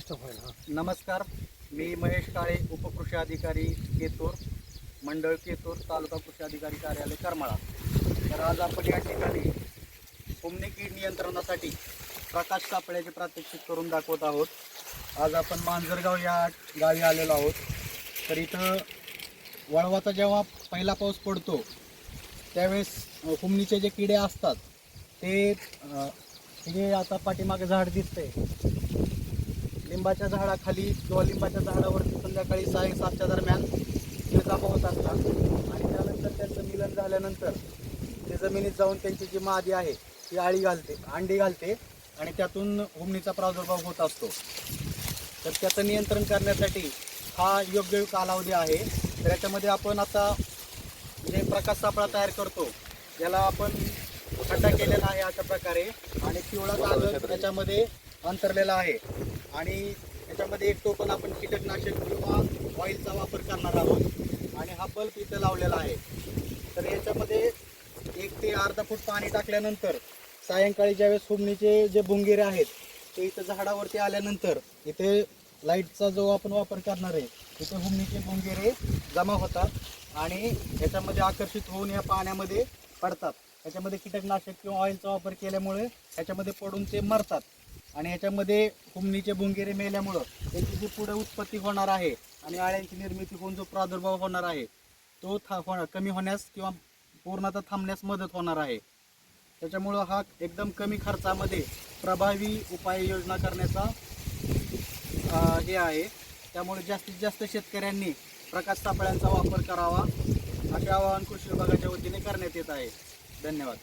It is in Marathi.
स्पष्ट होईल. नमस्कार, मी महेश काळे, उपकृषी अधिकारी केतूर, मंडळ केतूर, तालुका कृषी अधिकारी कार्यालय करमाळा. तर आज आपण या ठिकाणी फुमणी कीड नियंत्रणासाठी प्रकाश सापळ्याचे प्रात्यक्षिक करून दाखवत आहोत. आज आपण मांजरगाव या गावी आलेलो आहोत. तर इथं वळवाचा जेव्हा पहिला पाऊस पडतो त्यावेळेस फुमणीचे जे किडे असतात ते हे आता पाठीमागे झाड दिसतंय, लिंबाच्या झाडाखाली किंवा लिंबाच्या झाडावरती संध्याकाळी 6-7च्या दरम्यान ते जमा होत असतात आणि त्यानंतर त्यांचं मिलन झाल्यानंतर ते जमिनीत जाऊन त्यांची जी मादी आहे ती अंडी घालते आणि त्यातून फुमणीचा प्रादुर्भाव होत असतो. तर त्याचं नियंत्रण करण्यासाठी हा योग्य कालावधी आहे. तर याच्यामध्ये आपण आता जे प्रकाश सापळा तयार करतो याला आपण खड्डा केलेला आहे अशा प्रकारे आणि पिवळा कागद त्याच्यामध्ये अंतरलेला आहे आणि याच्यामध्ये एक टोपण आपण कीटकनाशक किंवा ऑइलचा वापर करणार आहोत आणि हा बल्ब इथे लावलेला आहे. तर याच्यामध्ये 1 ते अर्धा फूट पाणी टाकल्यानंतर सायंकाळी ज्यावेळेस फुमणीचे जे भुंगेरे आहेत ते इथं झाडावरती आल्यानंतर इथे लाईटचा जो आपण वापर करणार आहे इथे फुमणीचे भुंगेरे जमा होतात आणि याच्यामध्ये आकर्षित होऊन या पाण्यामध्ये पडतात. याच्यामध्ये कीटकनाशक किंवा ऑइलचा वापर केल्यामुळे याच्यामध्ये पडून ते मरतात आणि याच्यामध्ये फुमणीचे भुंगेरे मेल्यामुळं त्याची जी पुढे उत्पत्ती होणार आहे आणि अळ्यांची निर्मिती होऊन जो प्रादुर्भाव होणार आहे तो कमी होण्यास किंवा पूर्णतः थांबण्यास मदत होणार आहे. त्याच्यामुळं हा एकदम कमी खर्चामध्ये प्रभावी उपाययोजना करण्याचा हे आहे. त्यामुळे जास्तीत जास्त शेतकऱ्यांनी प्रकाश सापळ्यांचा वापर करावा असे आवाहन कृषी विभागाच्या वतीने करण्यात येत आहे. धन्यवाद.